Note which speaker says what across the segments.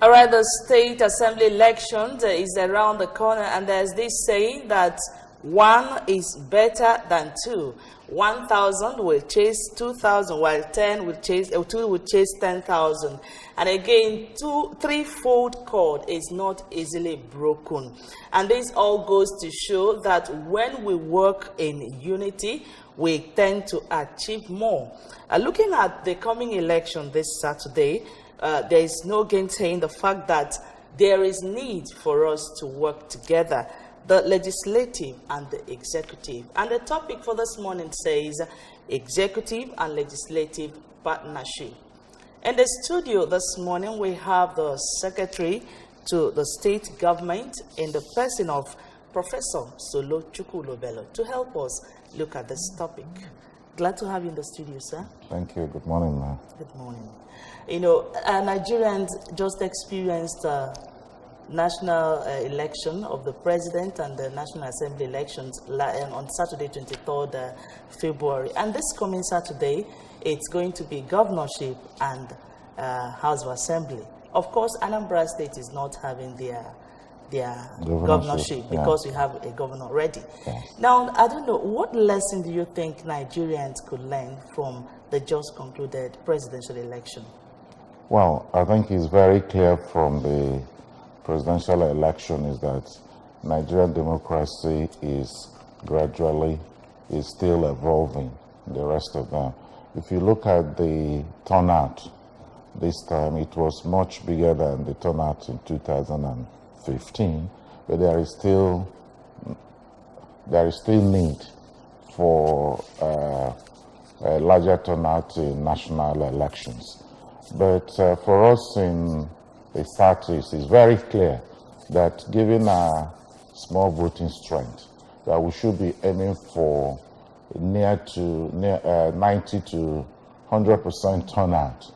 Speaker 1: All right, the state assembly elections is around the corner, and there's this saying that one is better than two. 1,000 will chase 2,000, while 2 will chase 10,000. And again, threefold cord is not easily broken. And this all goes to show that when we work in unity, we tend to achieve more. Looking at the coming election this Saturday, there is no gainsaying the fact that there is need for us to work together, the legislative and the executive. And the topic for this morning says executive and legislative partnership. In the studio this morning, we have the secretary to the state government in the person of Professor Solo Chukwulobelo to help us look at this topic. Glad to have you in the studio, sir.
Speaker 2: Thank you. Good morning, ma'am.
Speaker 1: Good morning. You know, Nigerians just experienced national election of the president and the National Assembly elections on Saturday, 23rd February. And this coming Saturday, it's going to be governorship and House of Assembly. Of course, Anambra State is not having their governorship because we have a governor already.
Speaker 2: Yes.
Speaker 1: Now, I don't know, what lesson do you think Nigerians could learn from the just concluded presidential election?
Speaker 2: Well, I think it's very clear from the presidential election is that Nigerian democracy is still evolving, the rest of them. If you look at the turnout this time, it was much bigger than the turnout in 2015, but there is still need for a larger turnout in national elections. But for us in the Southeast, it's very clear that given our small voting strength, that we should be aiming for near 90 to 100% turnout.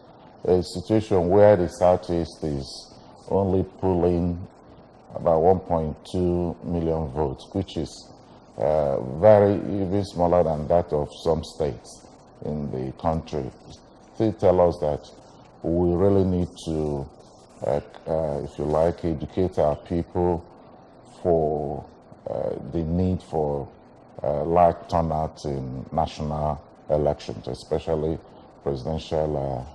Speaker 2: A situation where the Southeast is only pulling about 1.2 million votes, which is even smaller than that of some states in the country. They tell us that we really need to, if you like, educate our people for the need for large turnout in national elections, especially presidential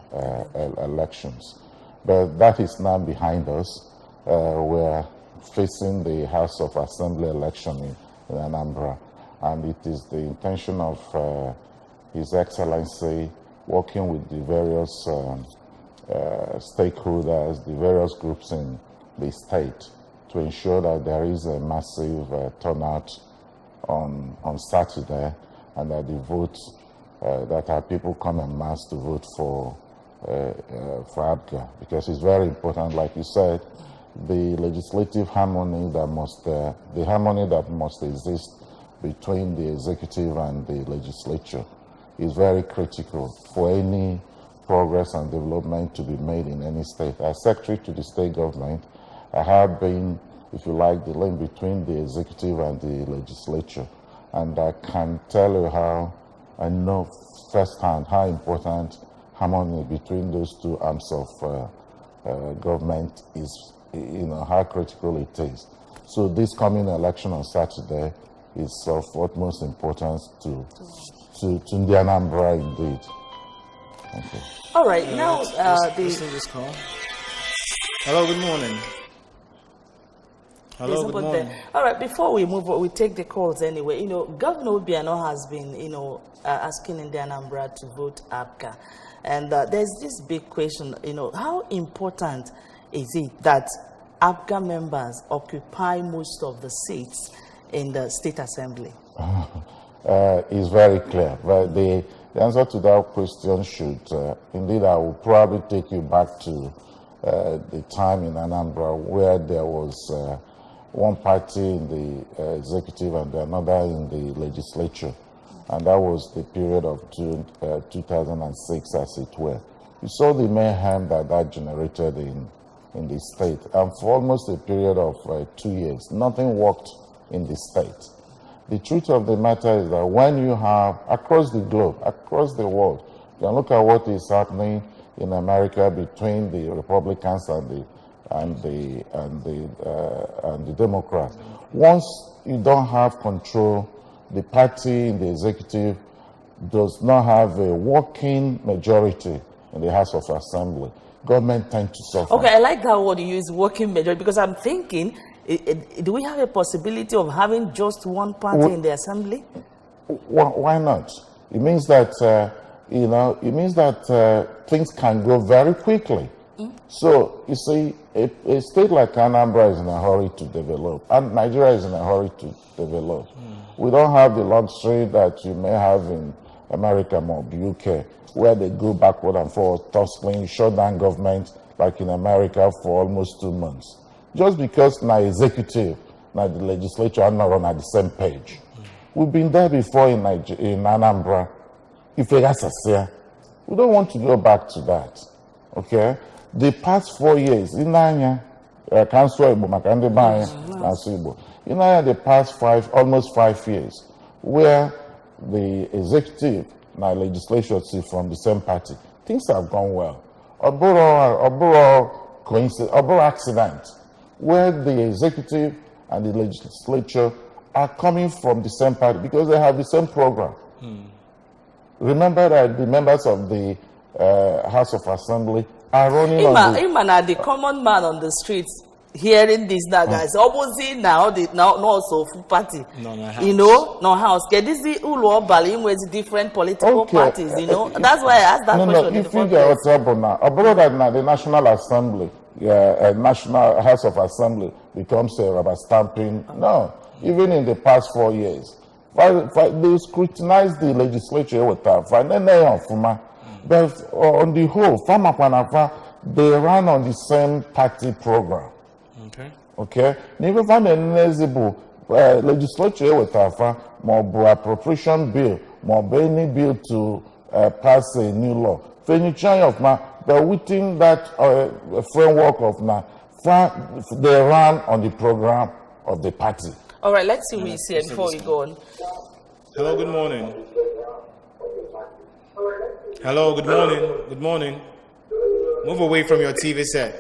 Speaker 2: elections. But that is now behind us. We're facing the House of Assembly election in Anambra, and it is the intention of His Excellency working with the various stakeholders, the various groups in the state to ensure that there is a massive turnout on Saturday, and that the votes, that our people come en masse to vote for ABGA, because it's very important, like you said, the legislative harmony that must exist between the executive and the legislature is very critical for any progress and development to be made in any state. As secretary to the state government, I have been, if you like, the link between the executive and the legislature, and I can tell you how I know firsthand how important harmony between those two arms of government is, how critical it is. So this coming election on Saturday is of utmost importance to the Anambra indeed. Thank you.
Speaker 1: All right, now
Speaker 3: this call. Hello, good morning. Hello, good morning.
Speaker 1: All right, before we move on, we take the calls anyway. Governor Obiano has been, asking in the Anambra to vote ABGA. And there's this big question, how important is it that ABGA members occupy most of the seats in the State Assembly?
Speaker 2: It's very clear. But the answer to that question should, indeed, I will probably take you back to the time in Anambra where there was one party in the executive and another in the legislature. And that was the period of 2006, as it were. You saw the mayhem that generated in the state. And for almost a period of 2 years, nothing worked in the state. The truth of the matter is that when you have, across the globe, across the world, you can look at what is happening in America between the Republicans and and the Democrats. Once you don't have control, the party in the executive does not have a working majority in the House of Assembly. Government tends to suffer.
Speaker 1: Okay, I like that word you use, working majority, because I'm thinking, do we have a possibility of having just one party in the Assembly?
Speaker 2: Why not? It means that, things can go very quickly. So, you see, a state like Anambra is in a hurry to develop, and Nigeria is in a hurry to develop. We don't have the luxury that you may have in America or the UK, where they go backward and forward, tussling, shut down government, like in America, for almost 2 months. Just because now executive, now the legislature are not on the same page. We've been there before in Anambra. If we don't want to go back to that. Okay? The past 4 years, in Nanya, the past almost 5 years, where the executive and legislature see from the same party, things have gone well. Oboro accident, where the executive and the legislature are coming from the same party because they have the same program. Remember that the members of the House of Assembly are running on
Speaker 1: the common man on the streets hearing this now, guys. Opposite now, also party. No house. This is with different political parties, That's why I asked that question.
Speaker 2: If you get trouble now, abroad now, the National Assembly, National House of Assembly becomes a rubber stamping. No, even in the past 4 years, they scrutinized the legislature with that. But on the whole, they ran on the same party program. Okay. Never found a legislature with more appropriation bill, more any bill to pass a new law. But within that framework of they ran on the program of the party.
Speaker 1: All right, let's see who is here before we go on.
Speaker 3: Hello, good morning. Hello, good morning. Good morning. Move away from your TV set.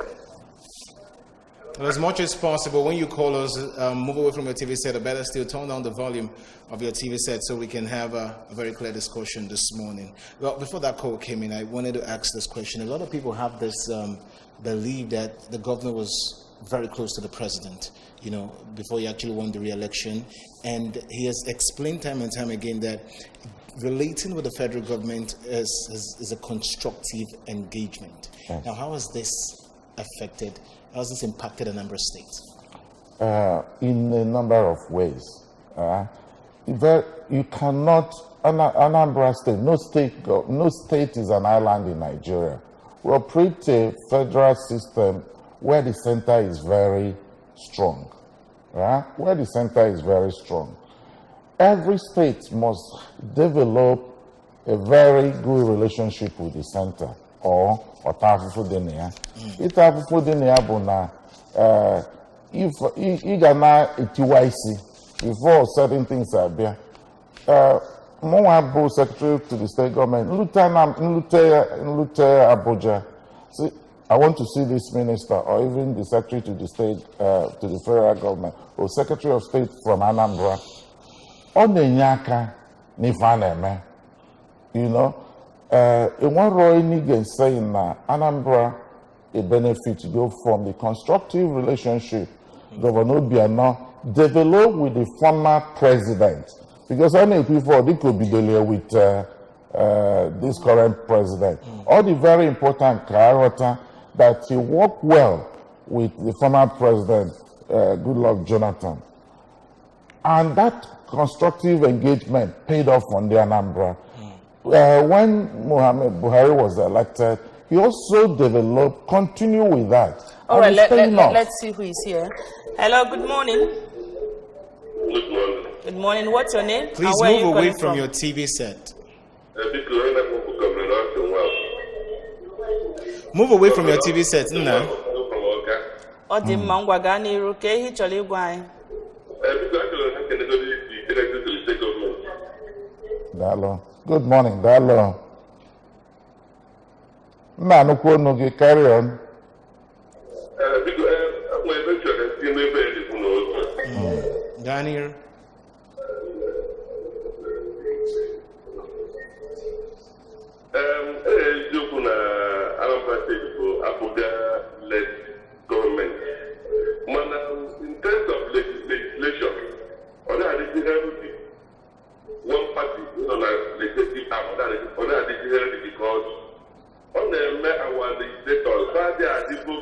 Speaker 3: Well, as much as possible, when you call us, move away from your TV set, or better still, turn down the volume of your TV set so we can have a very clear discussion this morning. Well, before that call came in, I wanted to ask this question. A lot of people have this belief that the governor was very close to the president, before he actually won the re-election. And he has explained time and time again that relating with the federal government is a constructive engagement. Yes. Now, how has this affected, how has this impacted Anambra State?
Speaker 2: In a number of ways. You cannot, Anambra State, no state is an island in Nigeria. We operate a federal system where the center is very strong. Where the center is very strong. Every state must develop a very good relationship with the center, or Otafufudenia. Itafufudenia Bona, if Igana TYC, before certain things are there, Moabu Secretary to the state government, Lieutenant Abuja, see, I want to see this minister, or even the secretary to the state, to the federal government, or secretary of state from Anambra. On the Nyaka Nifaneme, in one Roy Nigan saying that Anambra a benefit to go from the constructive relationship Governor Obiano developed with the former president. Because I know before they could be dealing with this current president. All the very important character that he worked well with the former president, Goodluck Jonathan. And that constructive engagement paid off on the Anambra. When Muhammad Buhari was elected, he also developed, continue with that.
Speaker 1: All right, let's see who is here. Hello, good morning.
Speaker 4: Good morning.
Speaker 1: Good morning. What's your name?
Speaker 3: Please move away from your TV set. Move away from your TV set,
Speaker 2: Dalo. Good morning, Dalo. Carry on.
Speaker 4: in the bed.
Speaker 3: Daniel.
Speaker 4: Anambra State for Abuja-led government. In terms of legislation, on one party on a legislative arm, on a legislative because on the our legislators, Friday are people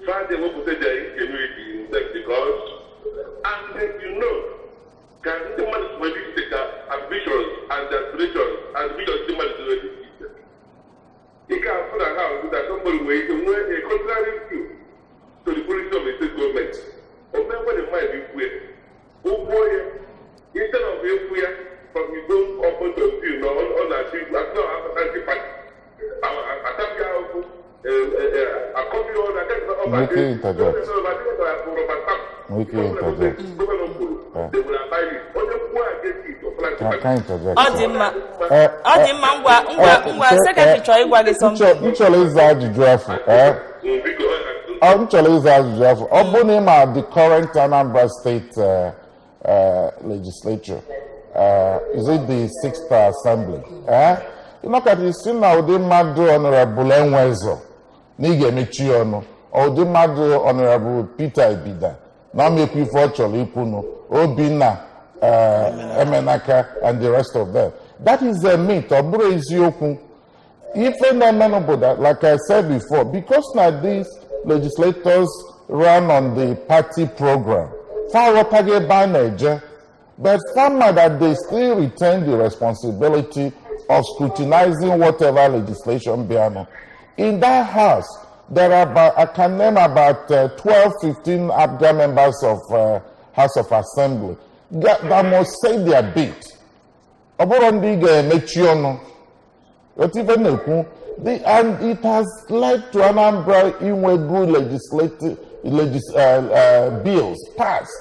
Speaker 4: Friday will put their community in them because, and can the man really take ambitions and aspirations and visions the man is already. He can put a house that somebody wait to wear a contrary view to the policy of the state government. Or remember the mind you wear. Oh boy, instead of you wear from his own point of view, no, on a thing, that's not a anti-party. A copy of that. They will abide it. Only who are getting it.
Speaker 1: Secretary Choi gwagi something.
Speaker 2: Nchole is ajụjụ afọ. Ọ bụ na ịma the current Anambra State legislature, is it the 6th Assembly? You look at it, see now the mmadụ Honorable Enwezo, na ị ga-emechi ọnụ. Ụdị mmadụ Honorable Peter Ibida, na mekwa ife ọ chọrọ ikwu Obinna, Emenaka, and the rest of them. That is a myth. Ọ bụrụ eziokwu. Ife na-emenụ bụ that, like I said before, because now these legislators run on the party program, but farmer that they still retain the responsibility of scrutinizing whatever legislation being. In that house, there are about, I can name about 12, 15 Abga members of House of Assembly that must say their bit. And it has led to Anambra good legislative bills passed.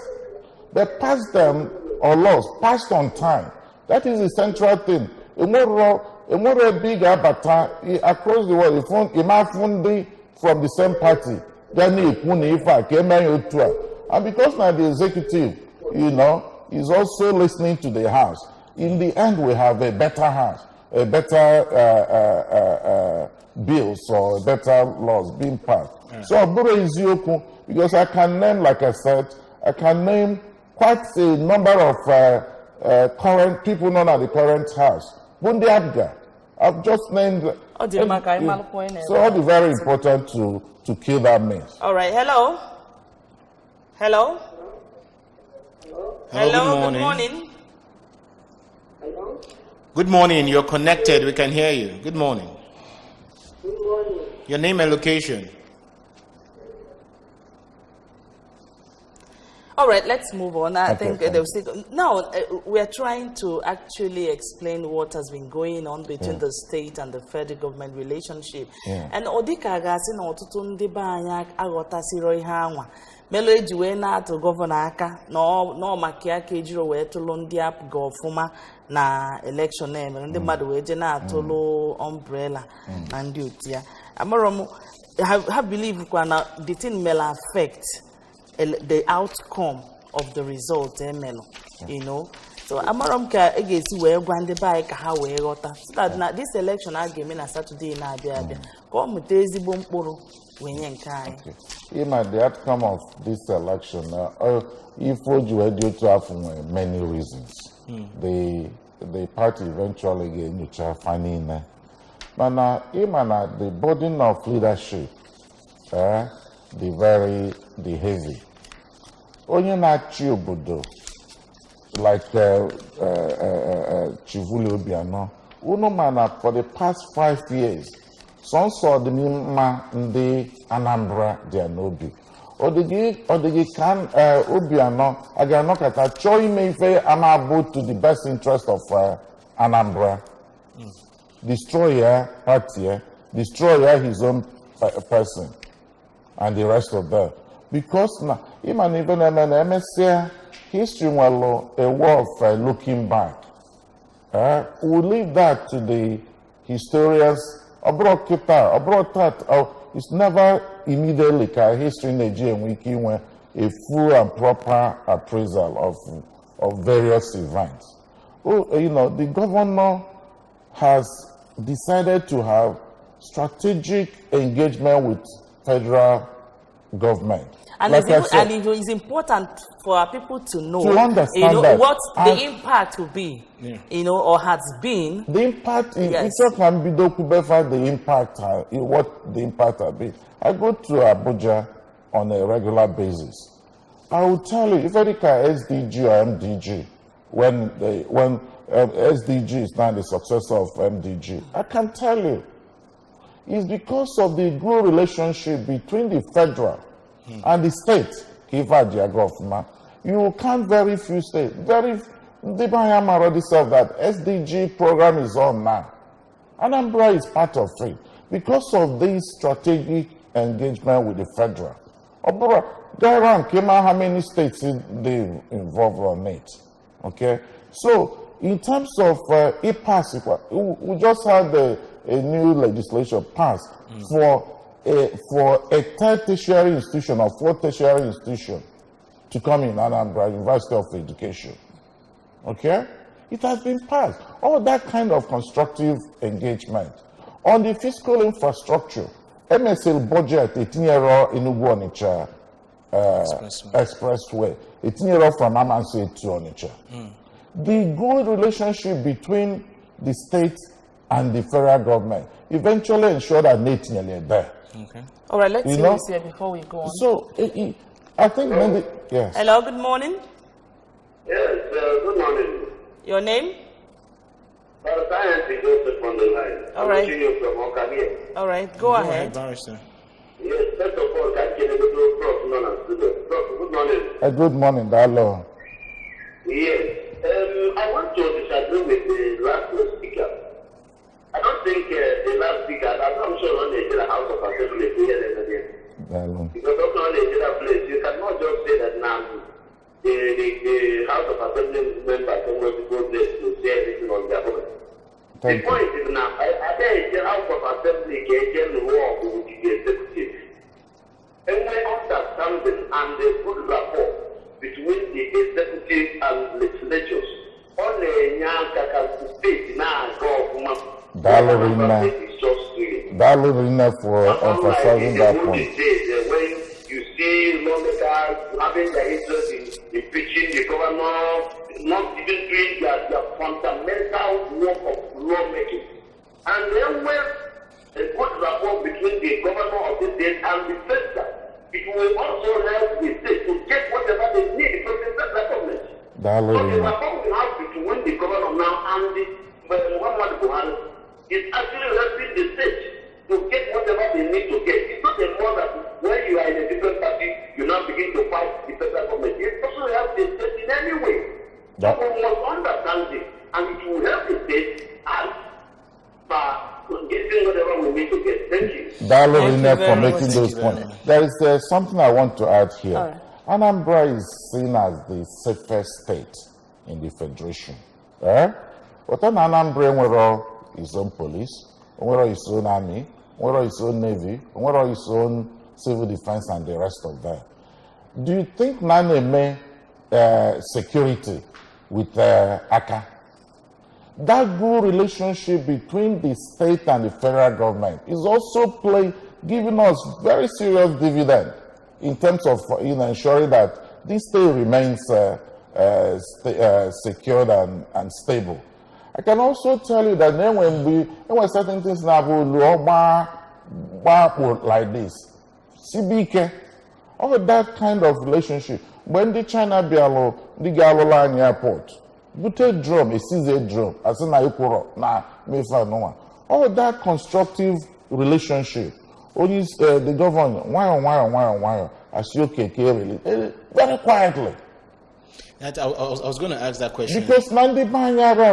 Speaker 2: They passed them or laws passed on time. That is the central thing. A more big abata across the world. From the same party, and because now the executive, is also listening to the House. In the end, we have a better House, a better bills or better laws being passed. So Abura is Yoku, because I can name, like I said, I can name quite a number of current people known at the current House. Bundi Abga, I've just named. So it's very important to kill that myth.
Speaker 1: All right. Hello. Hello.
Speaker 3: Hello. Good morning. Hello. Good morning. You're connected. We can hear you. Good morning.
Speaker 5: Good morning.
Speaker 3: Your name and location.
Speaker 1: All right, let's move on. I think now we are trying to actually explain what has been going on between the state and the federal government relationship. And Odika gasi na ọtụtụ ndị be anyị aghọtasịrị ihe anwa. Melo eji wee na-atụ gọvanọ aka na maka ya ka ejiro wee tụlụ ndị apụga ọfụma na election na-emere ndị mmadụ wee je na-atụlụ umbrella na ndị otu ya. Amara m ha believe kwa na the thing may affect the outcome of the result, So amaram ka egesi wee gwa ndị bai ka ha wee ghọta. So that na this election a ga-eme na Saturday na-abịa abịa ka ọ mụta ezigbo mkpụrụ wee nye nke anyị.
Speaker 2: The outcome of this election, if you have many reasons, the party eventually get finding. But the burden of leadership, the heavy. Onye na-achị obodo like Chivuli Obiano, mana for the past 5 years, sọnsọ dị mma ndị Anambra dị n'obi. Odigi kan Obiano aga kata chọọ ime ife amabụ to the best interest of Anambra. Destroy her party, destroy his own person, and the rest of them. Because now, even MSC history will a war of looking back. We leave that to the historians. Abroad that it's never immediately history in Nigeria a full and proper appraisal of various events. The governor has decided to have strategic engagement with federal government.
Speaker 1: And,
Speaker 2: like
Speaker 1: it's important for our people to know,
Speaker 2: understand
Speaker 1: what the impact will be, or has been.
Speaker 2: The impact, if you can be the impact, what the impact has been. I go to Abuja on a regular basis. I will tell you, if I look at SDG or MDG, when SDG is now the successor of MDG, I can tell you, it's because of the good relationship between the federal and the state. You can't very few states. The Bayam already said that SDG program is on now. Anambra is part of it because of this strategic engagement with the federal. How many states they involved on it? Okay, so in terms of EPAS, we just had a new legislation passed for a third tertiary institution or fourth tertiary institution to come in Anambra University of Education. Okay, it has been passed. All that kind of constructive engagement on the fiscal infrastructure. MSL budget 18-year Enugu Onitsha expressway. 18-year from Amansi to Onitsha. The good relationship between the state and the federal government eventually ensured that 18 years there.
Speaker 1: Okay. All right, let's see this here before we go on.
Speaker 2: So, I think maybe, yes.
Speaker 1: Hello, good morning.
Speaker 4: Yes, good morning.
Speaker 1: Your name?
Speaker 4: Science Joseph on the line.
Speaker 1: All right.
Speaker 4: You from Okabie.
Speaker 1: All right, go ahead.
Speaker 3: Barrister.
Speaker 4: Yes, first of all, thank you to Prof. Good morning.
Speaker 2: Good morning, Dalo.
Speaker 4: Yes. I want to disagree with the last speaker. I don't think the last speaker, I'm sure on the House of Assembly here because of the place, you cannot just say that now the House of Assembly members don't want to go there to say anything on their own. The point is now, I think the House of Assembly can work with the executive. And we understanding and the good rapport between the executive and legislatures. Only Nyanka state now go
Speaker 2: Dalurina for emphasizing that point.
Speaker 4: When you see lawmakers having their interest in impeaching the governor, not even doing their fundamental work of lawmaking. And then when a good rapport between the governor of the state and the federal, it will also help the state to get whatever they need from the federal government. So the rapport we have between the governor now and the Muhammad Buhari is actually helping the state to get whatever they need to get. It's not a more that when you are in a different party, you now begin to fight the federal government. It also helps the state in any way. So we must understand it, and it will help the state as by getting whatever we need to get. Thank you.
Speaker 2: Dalurina for making those points. There is something I want to add here. Right. Anambra is seen as the safest state in the federation. But Anambra his own police, his own army, his own navy, his own civil defense, and the rest of them. Do you think Naneme security with ACA? That good relationship between the state and the federal government is also giving us very serious dividend in terms of ensuring that this state remains secured and stable. I can also tell you that then when certain things now like this, CBK, all that kind of relationship. When the China Bialo, the Galola airport, put a drum, a CZ drum, as in all that constructive relationship. Only the government, why, as you can really, very quietly.
Speaker 3: I was going to ask that question.
Speaker 2: Because Nandi Banyara,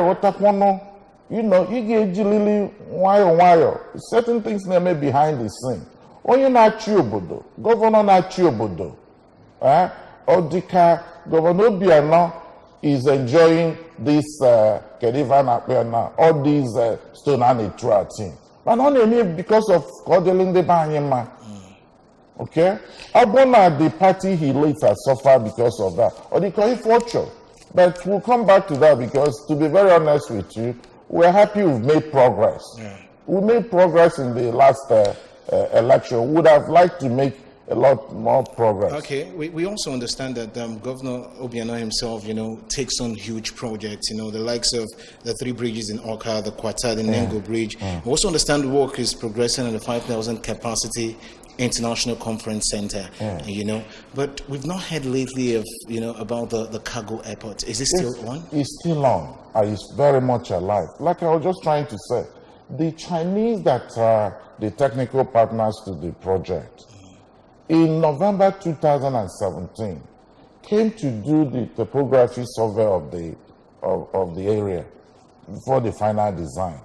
Speaker 2: you get Jilili, why, certain things may be behind the scene. Only not Chiobodo, Governor not Chiobodo, Odika, Governor Biano is enjoying this Kedivan Apena, all these Stone and Itua team. But only because of Cordeline de Banyama. Okay? Abona, the party he leads has suffered because of that. Or they call it fortune. But we'll come back to that because, to be very honest with you, we're happy we've made progress. Yeah. We made progress in the last election. We would have liked to make a lot more progress.
Speaker 3: Okay, we also understand that Governor Obiano himself, takes on huge projects, the likes of the 3 bridges in Oka, the Kwata, the Nengo Bridge. We also understand work is progressing on the 5,000 capacity International Conference Center, but we've not heard lately of, about the cargo airport. Is it still on?
Speaker 2: It's still on. It's very much alive. Like I was just trying to say, the Chinese that are the technical partners to the project, in November 2017, came to do the topography survey of the area before the final design.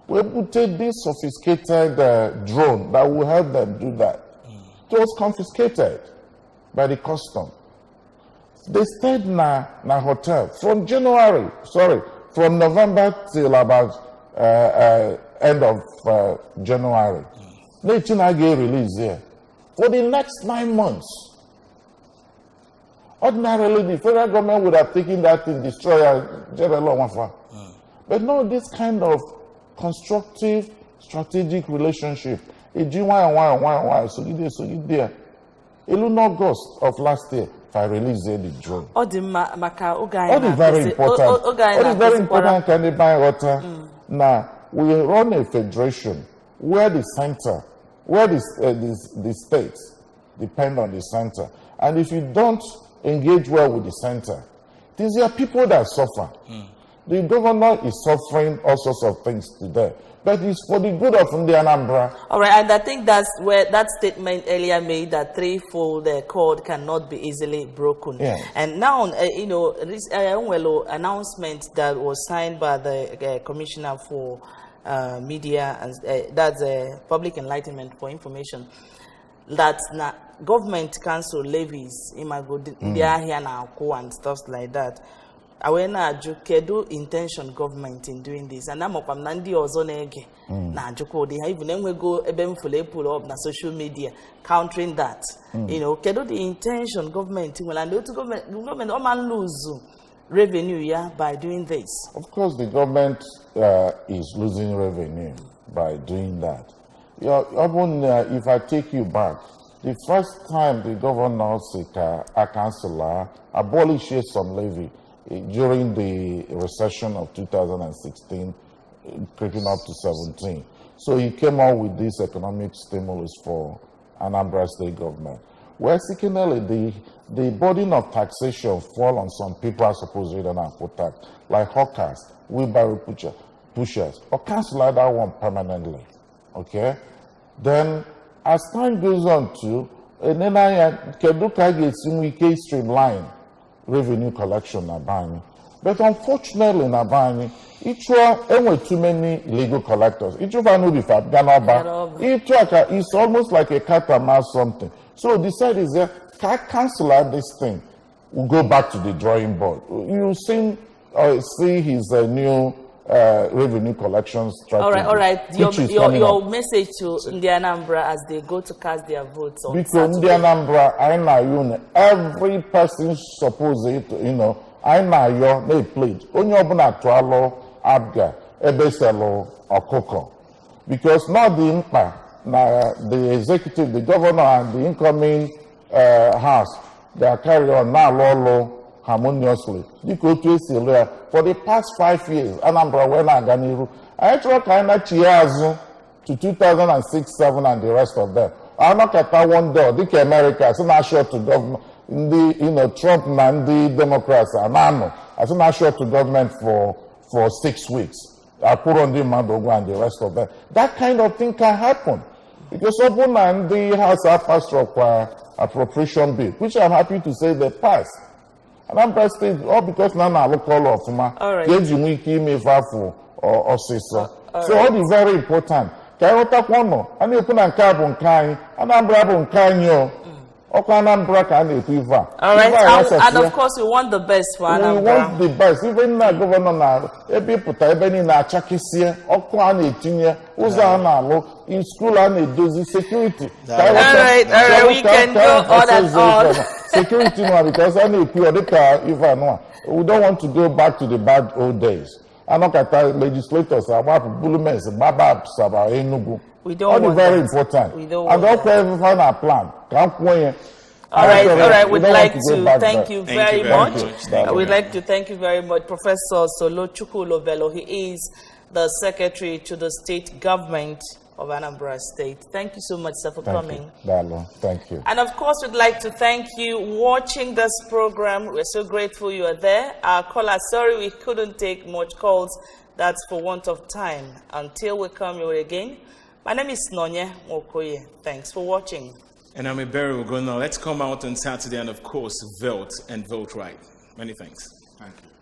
Speaker 2: We put this sophisticated drone that will help them do that. It was confiscated by the custom. They stayed in a hotel from November till about end of January. They didn't get released here. For the next 9 months, ordinarily the federal government would have taken that in destroyer, but no, this kind of constructive, strategic relationship. So there. In August of last year, if I released the drone. All the very important. All the very important can they buy water. Now we run a federation where the center, where the states depend on the center. And if you don't engage well with the center, these are people that suffer. The governor is suffering all sorts of things today. But it's for the good of Anambra. All right, and
Speaker 1: I think that's where that statement earlier made that threefold cord cannot be easily broken.
Speaker 2: Yes.
Speaker 1: And now, this announcement that was signed by the Commissioner for Media, and that's Public Enlightenment for Information, that government cancel levies, and stuff like that. Awena kedu intention government in doing this, and I'm up Nandi or Zonege na Joko. They even go pull up na social media countering that. Kedu the intention government will and to government man lose revenue by doing this.
Speaker 2: Of course, the government is losing revenue by doing that. If I take you back, the first time the governor a councillor abolished some levy during the recession of 2016, creeping up to 17. So he came out with this economic stimulus for Anambra state government. Where secondly, the burden of taxation fall on some people are supposed to not put tax, like hawkers, wheelbarrow pushers, or cancel that one permanently. Okay? Then, as time goes on too, and then I can streamline revenue collection in Abani. But unfortunately in Abani, too many legal collectors. It's almost like a cat and mouse something. So the side is there, cancel out this thing. We'll go back to the drawing board. You see his new revenue collection strategy.
Speaker 1: All right. Your message to Anambra as they go to cast their votes on
Speaker 2: because Anambra, every person supposed I know they played. Only open at Abga, Ebeselo, or Coco. Because not the impact, the executive, the governor, and the incoming house, they are carrying on now harmoniously. For the past 5 years, Anambra wena Ganiru. I actually kind of cheers to 2006, 7, and the rest of them. I'm not at one door. The America, so not sure to government. Trump and the Democrats are now. I am not sure to government for 6 weeks. I put on the Mandogo and the rest of them. That kind of thing can happen because open and the House have passed appropriation bill, which I'm happy to say they passed. And I'm pressed all because now I will call off my or so all is very important. Can you talk one more? And you put on carbon kind and I'm grabbing kind Anambra can equiva.
Speaker 1: All right, and of course, we want the best for Anambra.
Speaker 2: We want the best. Even now, governor now, people even na Chakisia, Okwan etinye, Uzana, in school and dozi security.
Speaker 1: All right, we can go on and on.
Speaker 2: Security now because I need to we don't want to go back to the bad old days. I know that legislators are about Bulumens, Bababs, about Enugu.
Speaker 1: We don't want
Speaker 2: very
Speaker 1: that.
Speaker 2: important.
Speaker 1: We don't
Speaker 2: and
Speaker 1: want
Speaker 2: don't find a plan.
Speaker 1: All right. We'd like to thank you very much. We'd like to thank you very much, Professor Solochukwu Lovelo. He is the Secretary to the State Government of Anambra State. Thank you so much, sir, for coming.
Speaker 2: Thank you.
Speaker 1: And of course, we'd like to thank you watching this program. We're so grateful you are there. Our caller, sorry we couldn't take much calls. That's for want of time. Until we come your way again. My name is Nonye Mokoye. Thanks for watching.
Speaker 3: And I'm Anambra Ugono. Let's come out on Saturday and, of course, vote and vote right. Many thanks. Thank you.